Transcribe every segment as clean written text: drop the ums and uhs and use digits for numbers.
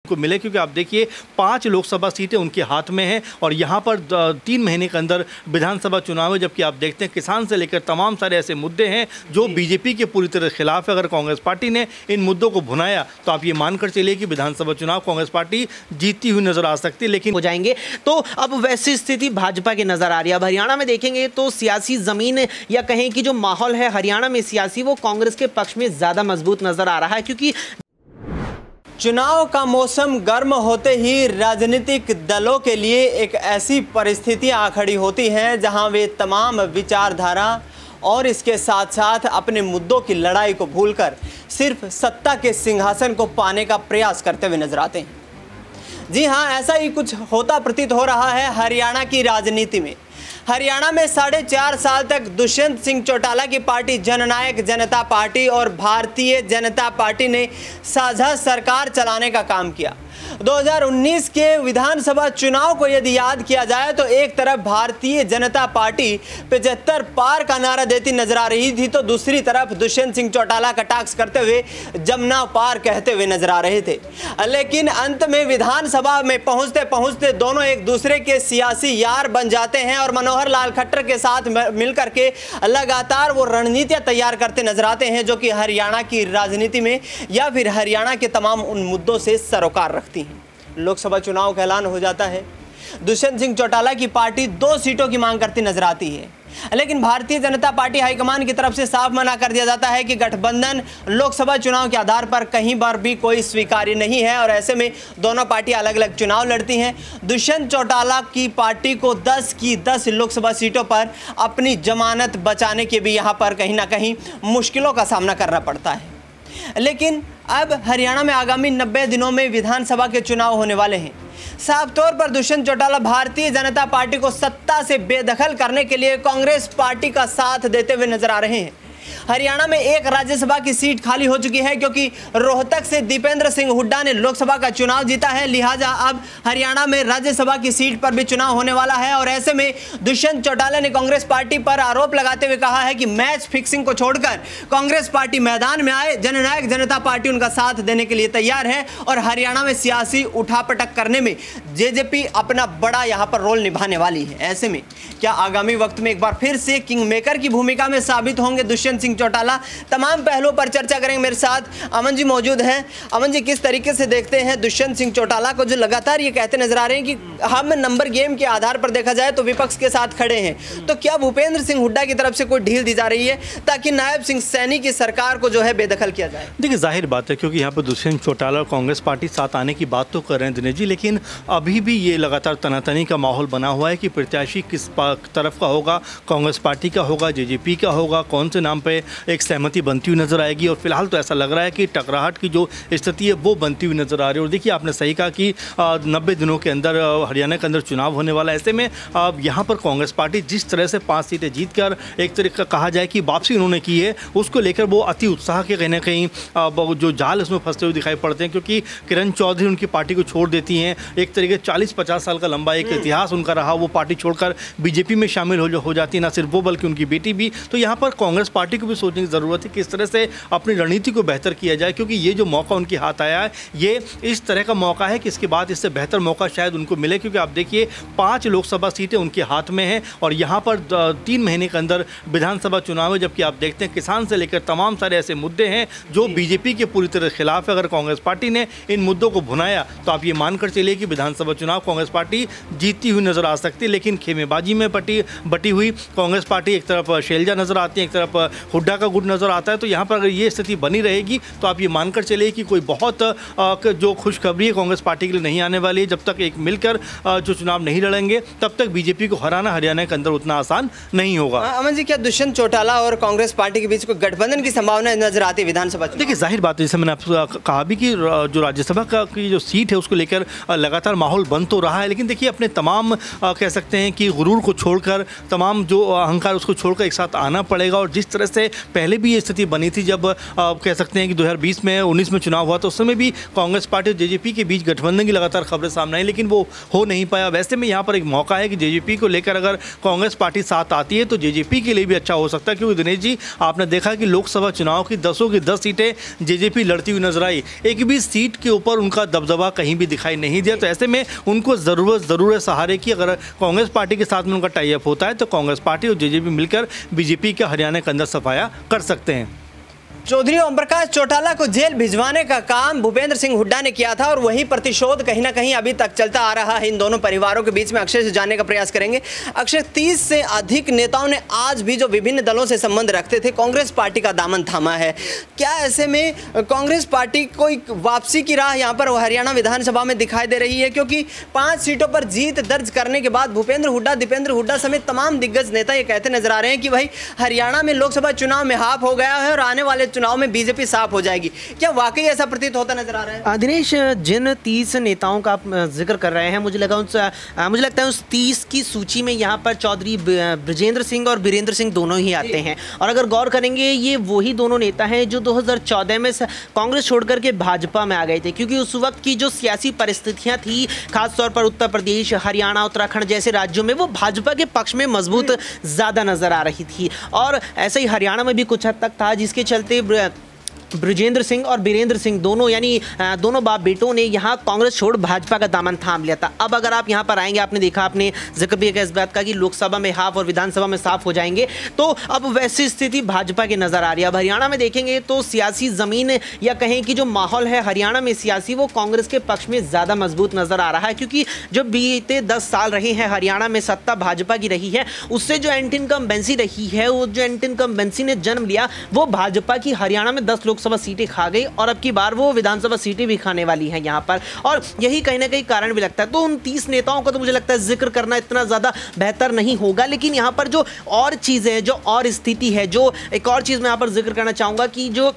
को मिले, क्योंकि आप देखिए 5 लोकसभा सीटें उनके हाथ में हैं और यहाँ पर 3 महीने के अंदर विधानसभा चुनाव है। जबकि आप देखते हैं किसान से लेकर तमाम सारे ऐसे मुद्दे हैं जो बीजेपी के पूरी तरह खिलाफ है। अगर कांग्रेस पार्टी ने इन मुद्दों को भुनाया तो आप ये मानकर चलिए कि विधानसभा चुनाव कांग्रेस पार्टी जीतती हुई नजर आ सकती है, लेकिन हो जाएंगे। तो अब वैसी स्थिति भाजपा की नजर आ रही है। अब हरियाणा में देखेंगे तो सियासी जमीन या कहें कि जो माहौल है हरियाणा में सियासी, वो कांग्रेस के पक्ष में ज्यादा मजबूत नजर आ रहा है, क्योंकि चुनाव का मौसम गर्म होते ही राजनीतिक दलों के लिए एक ऐसी परिस्थितियां आ खड़ी होती हैं जहां वे तमाम विचारधारा और इसके साथ साथ अपने मुद्दों की लड़ाई को भूलकर सिर्फ सत्ता के सिंहासन को पाने का प्रयास करते हुए नजर आते हैं। जी हां, ऐसा ही कुछ होता प्रतीत हो रहा है हरियाणा की राजनीति में। हरियाणा में 4.5 साल तक दुष्यंत सिंह चौटाला की पार्टी जननायक जनता पार्टी और भारतीय जनता पार्टी ने साझा सरकार चलाने का काम किया। 2019 के विधानसभा चुनाव को यदि याद किया जाए तो एक तरफ भारतीय जनता पार्टी 75 पार का नारा देती नजर आ रही थी, तो दूसरी तरफ दुष्यंत सिंह चौटाला कटाक्ष करते हुए जमुना पार कहते हुए नजर आ रहे थे। लेकिन अंत में विधानसभा में पहुंचते पहुंचते दोनों एक दूसरे के सियासी यार बन जाते हैं और मनोहर लाल खट्टर के साथ मिलकर के लगातार वो रणनीतियां तैयार करते नजर आते हैं जो कि हरियाणा की राजनीति में या फिर हरियाणा के तमाम उन मुद्दों से सरोकार रखती हैं। लोकसभा चुनाव का ऐलान हो जाता है। दुष्यंत सिंह चौटाला की पार्टी 2 सीटों की मांग करती नजर आती है, लेकिन भारतीय जनता पार्टी हाईकमान की तरफ से साफ मना कर दिया जाता है कि गठबंधन लोकसभा चुनाव के आधार पर कहीं पर भी कोई स्वीकार्य नहीं है और ऐसे में दोनों पार्टी अलग अलग चुनाव लड़ती हैं। दुष्यंत चौटाला की पार्टी को 10 की 10 लोकसभा सीटों पर अपनी जमानत बचाने के भी यहाँ पर कहीं ना कहीं मुश्किलों का सामना करना पड़ता है। लेकिन अब हरियाणा में आगामी 90 दिनों में विधानसभा के चुनाव होने वाले हैं। साफ तौर पर दुष्यंत चौटाला भारतीय जनता पार्टी को सत्ता से बेदखल करने के लिए कांग्रेस पार्टी का साथ देते हुए नजर आ रहे हैं। हरियाणा में एक राज्यसभा की सीट खाली हो चुकी है क्योंकि रोहतक से दीपेंद्र सिंह हुड्डा ने लोकसभा का चुनाव जीता है, लिहाजा अब हरियाणा में राज्यसभा की सीट पर भी चुनाव होने वाला है। और ऐसे में दुष्यंत चौटाला ने कांग्रेस पार्टी पर आरोप लगाते हुए कहा है कि मैच फिक्सिंग को छोड़कर कांग्रेस पार्टी मैदान में आए, जननायक जनता पार्टी उनका साथ देने के लिए तैयार है और हरियाणा में सियासी उठापटक करने में जेजेपी अपना बड़ा यहाँ पर रोल निभाने वाली है। ऐसे में क्या आगामी वक्त में एक बार फिर से किंग मेकर की भूमिका में साबित होंगे दुष्यंत सिंह चौटाला? तमाम पहलुओं पर चर्चा करेंगे। मेरे साथ अमन जी मौजूद हैं। अमन जी, किस तरीके से देखते हैं दुष्यंत सिंह चौटाला को, जो लगातार ये कहते नजर आ रहे हैं कि हम नंबर गेम के आधार पर देखा जाए तो विपक्ष के साथ खड़े हैं, तो क्या भूपेंद्र सिंह हुड्डा की तरफ से कोई ढील दी जा रही है ताकि नायब सिंह सैनी की सरकार को जो है बेदखल किया जाए? देखिए, जाहिर बात है क्योंकि यहाँ पर दुष्यंत चौटाला और कांग्रेस पार्टी साथ आने की बात तो कर रहे हैं दिनेश जी, लेकिन अभी भी ये लगातार तनातनी का माहौल बना हुआ है कि प्रत्याशी किस तरफ का होगा, कांग्रेस पार्टी का होगा, जेजेपी का होगा, कौन से नाम पे एक सहमति बनती हुई नजर आएगी। और फिलहाल तो ऐसा लग रहा है कि टकराहट की जो स्थिति है वो बनती हुई नजर आ रही है। और देखिए, आपने सही कहा कि 90 दिनों के अंदर हरियाणा के अंदर चुनाव होने वाला है। ऐसे में यहाँ पर कांग्रेस पार्टी जिस तरह से 5 सीटें जीतकर एक तरीका कहा जाए कि वापसी उन्होंने की है, उसको लेकर वो अति उत्साह के कहीं ना कहीं जो जाल उसमें फंसते हुए दिखाई पड़ते हैं, क्योंकि किरण चौधरी उनकी पार्टी को छोड़ देती हैं। एक तरीके 40-50 साल का लंबा एक इतिहास उनका रहा, वो पार्टी छोड़कर बीजेपी में शामिल हो जाती है, ना सिर्फ वो बल्कि उनकी बेटी भी। तो यहाँ पर कांग्रेस पार्टी को भी सोचने की ज़रूरत है कि इस तरह से अपनी रणनीति को बेहतर किया जाए, क्योंकि ये जो मौका उनके हाथ आया है ये इस तरह का मौका है कि इसके बाद इससे बेहतर मौका शायद उनको मिले, क्योंकि आप देखिए 5 लोकसभा सीटें उनके हाथ में हैं और यहाँ पर 3 महीने के अंदर विधानसभा चुनाव है। जबकि आप देखते हैं किसान से लेकर तमाम सारे ऐसे मुद्दे हैं जो बीजेपी के पूरी तरह खिलाफ है। अगर कांग्रेस पार्टी ने इन मुद्दों को भुनाया तो आप ये मानकर चलिए कि विधानसभा चुनाव कांग्रेस पार्टी जीतती हुई नजर आ सकती है। लेकिन खेमेबाजी में बटी हुई कांग्रेस पार्टी, एक तरफ शैलजा नजर आती है, एक तरफ हुड्डा का गुट नजर आता है। तो यहाँ पर अगर ये स्थिति बनी रहेगी तो आप ये मानकर चलिए कि कोई बहुत जो खुशखबरी है कांग्रेस पार्टी के लिए नहीं आने वाली है। जब तक एक मिलकर जो चुनाव नहीं लड़ेंगे तब तक बीजेपी को हराना हरियाणा के अंदर उतना आसान नहीं होगा। अमन जी, क्या दुष्यंत चौटाला और कांग्रेस पार्टी के बीच कोई गठबंधन की संभावना नजर आती है विधानसभा? देखिए, जाहिर बात है, जैसे मैंने आपको कहा भी कि जो राज्यसभा की जो सीट है उसको लेकर लगातार माहौल बन तो रहा है, लेकिन देखिए अपने तमाम कह सकते हैं कि गुरूर को छोड़कर, तमाम जो अहंकार उसको छोड़कर एक साथ आना पड़ेगा। और जिस तरह से पहले भी ये स्थिति बनी थी, जब कह सकते हैं कि 2020 में 19 में चुनाव हुआ तो उस समय भी कांग्रेस पार्टी और जेजेपी के बीच गठबंधन की लगातार खबरें सामने आई, लेकिन वो हो नहीं पाया। वैसे में यहाँ पर एक मौका है कि जेजेपी को लेकर अगर कांग्रेस पार्टी साथ आती है तो जेजेपी के लिए भी अच्छा हो सकता है, क्योंकि दिनेश जी आपने देखा कि लोकसभा चुनाव की 10 की 10 सीटें जेजेपी लड़ती हुई नजर आई, एक भी सीट के ऊपर उनका दबदबा कहीं भी दिखाई नहीं दिया। तो ऐसे में उनको ज़रूर है सहारे की। अगर कांग्रेस पार्टी के साथ में उनका टाई अप होता है तो कांग्रेस पार्टी और जेजेपी मिलकर बीजेपी का हरियाणा के अंदर सफाया कर सकते हैं। चौधरी ओम प्रकाश चौटाला को जेल भिजवाने का काम भूपेंद्र सिंह हुड्डा ने किया था और वही प्रतिशोध कहीं ना कहीं अभी तक चलता आ रहा है इन दोनों परिवारों के बीच में। अक्षय से जानने का प्रयास करेंगे। अक्षय, 30 से अधिक नेताओं ने आज भी जो विभिन्न दलों से संबंध रखते थे कांग्रेस पार्टी का दामन थामा है। क्या ऐसे में कांग्रेस पार्टी को वापसी की राह यहाँ पर हरियाणा विधानसभा में दिखाई दे रही है? क्योंकि 5 सीटों पर जीत दर्ज करने के बाद भूपेंद्र हुड्डा, दीपेंद्र हुड्डा समेत तमाम दिग्गज नेता ये कहते नजर आ रहे हैं कि भाई हरियाणा में लोकसभा चुनाव में हाफ हो गया है और आने वाले चुनाव में बीजेपी साफ हो जाएगी। क्या वाकई ऐसा प्रतीत होता नजर आ रहा है? दिनेश, जिन 30 नेताओं का आप जिक्र कर रहे हैं, मुझे लगता है उस 30 की सूची में यहाँ पर चौधरी बृजेंद्र सिंह और बीरेंद्र सिंह दोनों ही आते हैं। और अगर गौर करेंगे, ये वही दोनों नेता हैं जो 2014 में कांग्रेस छोड़कर के भाजपा में आ गए थे, क्योंकि उस वक्त की जो सियासी परिस्थितियां थी, खासतौर पर उत्तर प्रदेश, हरियाणा, उत्तराखंड जैसे राज्यों में, वो भाजपा के पक्ष में मजबूत ज़्यादा नजर आ रही थी। और ऐसे ही हरियाणा में भी कुछ हद तक था, जिसके चलते बृजेंद्र सिंह और बीरेंद्र सिंह दोनों, यानी दोनों बाप बेटों ने यहाँ कांग्रेस छोड़ भाजपा का दामन थाम लिया था। अब अगर आप यहाँ पर आएंगे, आपने देखा, आपने जिक्र भी किया इस बात का कि लोकसभा में हाफ और विधानसभा में साफ हो जाएंगे, तो अब वैसी स्थिति भाजपा की नजर आ रही है। अब हरियाणा में देखेंगे तो सियासी जमीन या कहें कि जो माहौल है हरियाणा में सियासी, वो कांग्रेस के पक्ष में ज़्यादा मजबूत नजर आ रहा है, क्योंकि जो बीते 10 साल रहे हैं हरियाणा में सत्ता भाजपा की रही है, उससे जो एंटी इनकम्बेंसी रही है, वो जो एंटी इनकम्बेंसी ने जन्म लिया, वो भाजपा की हरियाणा में 10 लोकसभा सीटें खा गई और अब की बार वो विधानसभा सीटें भी खाने वाली हैं यहाँ पर। और यही कहीं ना कहीं कारण भी लगता है। तो उन 30 नेताओं का तो मुझे लगता है जिक्र करना इतना ज़्यादा बेहतर नहीं होगा, लेकिन यहाँ पर जो और चीज़ें हैं, जो और स्थिति है, जो एक और चीज़ मैं यहाँ पर जिक्र करना चाहूँगा कि जो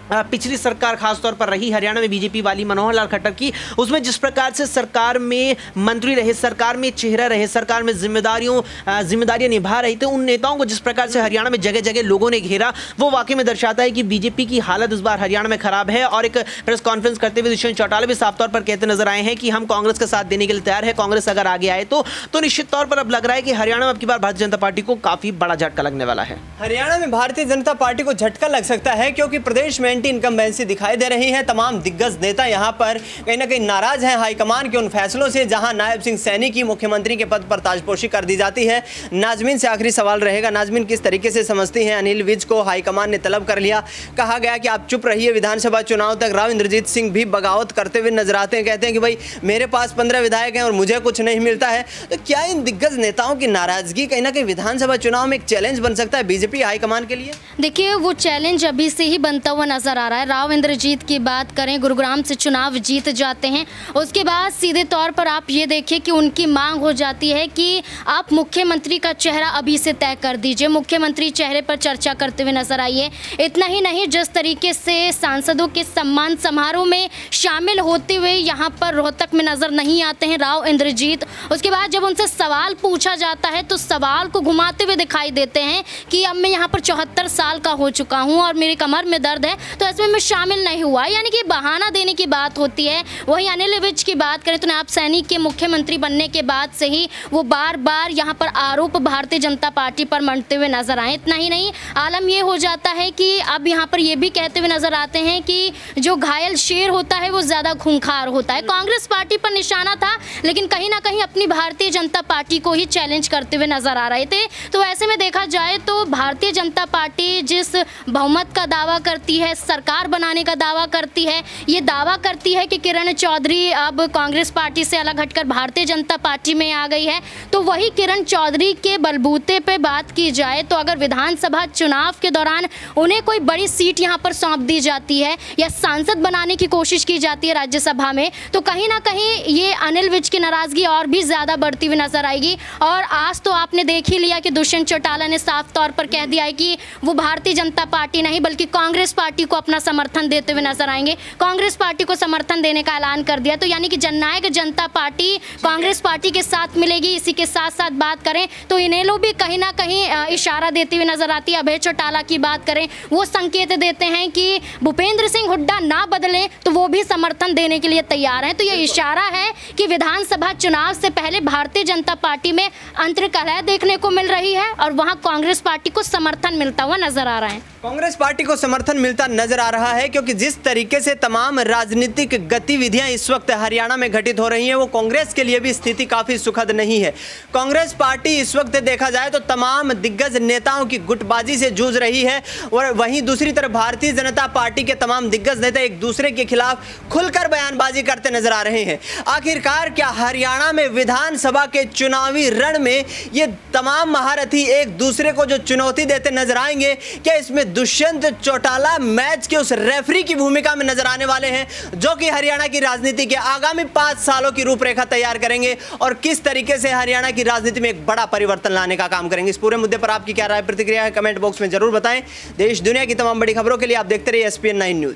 पिछली सरकार खासतौर पर रही हरियाणा में बीजेपी वाली, मनोहर लाल खट्टर की, उसमें जिस प्रकार से सरकार में मंत्री रहे, सरकार में चेहरा रहे, सरकार में जिम्मेदारियां निभा रही थे, उन नेताओं को जिस प्रकार से हरियाणा में जगह जगह लोगों ने घेरा, वो वाकई में दर्शाता है कि बीजेपी की हालत इस बार हरियाणा में खराब है। और एक प्रेस कॉन्फ्रेंस करते हुए दुष्यंत चौटाला भी साफ तौर पर कहते नजर आए हैं कि हम कांग्रेस का साथ देने के लिए तैयार है, कांग्रेस अगर आगे आए तो निश्चित तौर पर अब लग रहा है कि हरियाणा में अब की बार भारतीय जनता पार्टी को काफी बड़ा झटका लगने वाला है। हरियाणा में भारतीय जनता पार्टी को झटका लग सकता है, क्योंकि प्रदेश में एंटी इनकम्बेंसी दिखाई दे रही है। तमाम दिग्गज नेता यहां पर कहीं ना कहीं नाराज हैं हाईकमान के उन फैसलों से, जहां नायब सिंह सैनी की मुख्यमंत्री के पद पर ताजपोशी कर दी जाती है। नाजमीन से आखिरी सवाल रहेगा, नाजमीन किस तरीके से समझती हैं अनिल विज को हाईकमान ने तलब कर लिया, कहा गया कि आप चुप रहिए, विधानसभा चुनाव तक राव इंद्रजीत सिंह भी बगावत करते हुए नजर आते हैं, कहते हैं कि भाई मेरे पास 15 विधायक हैं और मुझे कुछ नहीं मिलता है। तो क्या इन दिग्गज नेताओं की नाराजगी कहीं ना कहीं विधानसभा चुनाव में एक चैलेंज बन सकता है बीजेपी हाईकमान के लिए? देखिए, वो चैलेंज अभी से ही बनता हुआ नजर आ रहा है। राव इंद्रजीत की बात करें, गुरुग्राम से चुनाव जीत जाते हैं, उसके बाद सीधे तौर पर आप ये देखिए कि उनकी मांग हो जाती है कि आप मुख्यमंत्री का चेहरा अभी से तय कर दीजिए, मुख्यमंत्री चेहरे पर चर्चा करते हुए नजर आइए। इतना ही नहीं, जिस तरीके से सांसदों के सम्मान समारोह में शामिल होते हुए यहाँ पर रोहतक में नजर नहीं आते हैं राव इंद्रजीत, उसके बाद जब उनसे सवाल पूछा जाता है तो सवाल को घुमाते हुए दिखाई देते हैं कि अब मैं यहाँ पर 74 साल का हो चुका हूँ और मेरी कमर में दर्द है, तो इसमें मैं शामिल नहीं हुआ, यानी कि बहाना देने की बात होती है। वहीं अनिल विज की बात करें तो नायब सैनी के मुख्यमंत्री बनने के बाद से ही वो बार बार यहाँ पर आरोप भारतीय जनता पार्टी पर मंडते हुए नजर आए। इतना ही नहीं, आलम ये हो जाता है कि अब यहाँ पर ये भी कहते हुए नजर आते हैं कि जो घायल शेर होता है वो ज़्यादा खूंखार होता है। कांग्रेस पार्टी पर निशाना था, लेकिन कहीं ना कहीं अपनी भारतीय जनता पार्टी को ही चैलेंज करते हुए नजर आ रहे थे। तो ऐसे में देखा जाए तो भारतीय जनता पार्टी जिस बहुमत का दावा करती है, सरकार बनाने का दावा करती है, ये दावा करती है कि किरण चौधरी अब कांग्रेस पार्टी से अलग हटकर भारतीय जनता पार्टी में आ गई है, तो वही किरण चौधरी के बलबूते पे बात की जाए तो अगर विधानसभा चुनाव के दौरान उन्हें कोई बड़ी सीट यहाँ पर सौंप दी जाती है या सांसद बनाने की कोशिश की जाती है राज्यसभा में, तो कहीं ना कहीं ये अनिल विज की नाराजगी और भी ज़्यादा बढ़ती हुई नजर आएगी। और आज तो आपने देख ही लिया कि दुष्यंत चौटाला ने साफ तौर पर कह दिया है कि वो भारतीय जनता पार्टी नहीं बल्कि कांग्रेस पार्टी को को अपना समर्थन देते हुए नजर आएंगे। कांग्रेस पार्टी को समर्थन देने का ऐलान कर दिया, तो यानी कि जननायक जनता पार्टी कांग्रेस पार्टी के साथ मिलेगी। इसी के साथ साथ बात करें तो इनेलो भी कहीं ना कहीं इशारा देती हुई नजर आती है। अभय चौटाला की बात करें, वो संकेत देते हैं कि भूपेंद्र सिंह हुड्डा ना बदलें तो वो भी समर्थन देने के लिए तैयार हैं। तो ये इशारा है कि विधानसभा चुनाव से पहले भारतीय जनता पार्टी में अंतर्कलह देखने को मिल रही है और वहां कांग्रेस पार्टी को समर्थन मिलता हुआ नजर आ रहा है। कांग्रेस पार्टी को समर्थन मिलता नजर आ रहा है, क्योंकि जिस तरीके से तमाम राजनीतिक गतिविधियां इस वक्त हरियाणा में घटित हो रही हैं, वो कांग्रेस के लिए भी स्थिति काफी सुखद नहीं है। कांग्रेस पार्टी इस वक्त देखा जाए तो तमाम दिग्गज नेताओं की गुटबाजी से जूझ रही है, और वहीं दूसरी तरफ भारतीय जनता पार्टी के तमाम दिग्गज नेता एक दूसरे के खिलाफ खुलकर बयानबाजी करते नजर आ रहे हैं। आखिरकार क्या हरियाणा में विधानसभा के चुनावी रण में ये तमाम महारथी एक दूसरे को जो चुनौती देते नजर आएंगे? क्या इसमें दुष्यंत चौटाला मैच के उस रेफरी की भूमिका में नजर आने वाले हैं, जो कि हरियाणा की राजनीति के आगामी 5 सालों की रूपरेखा तैयार करेंगे और किस तरीके से हरियाणा की राजनीति में एक बड़ा परिवर्तन लाने का काम करेंगे? इस पूरे मुद्दे पर आपकी क्या राय प्रतिक्रिया है, कमेंट बॉक्स में जरूर बताएं। देश दुनिया की तमाम बड़ी खबरों के लिए आप देखते रहिए SPN9 न्यूज।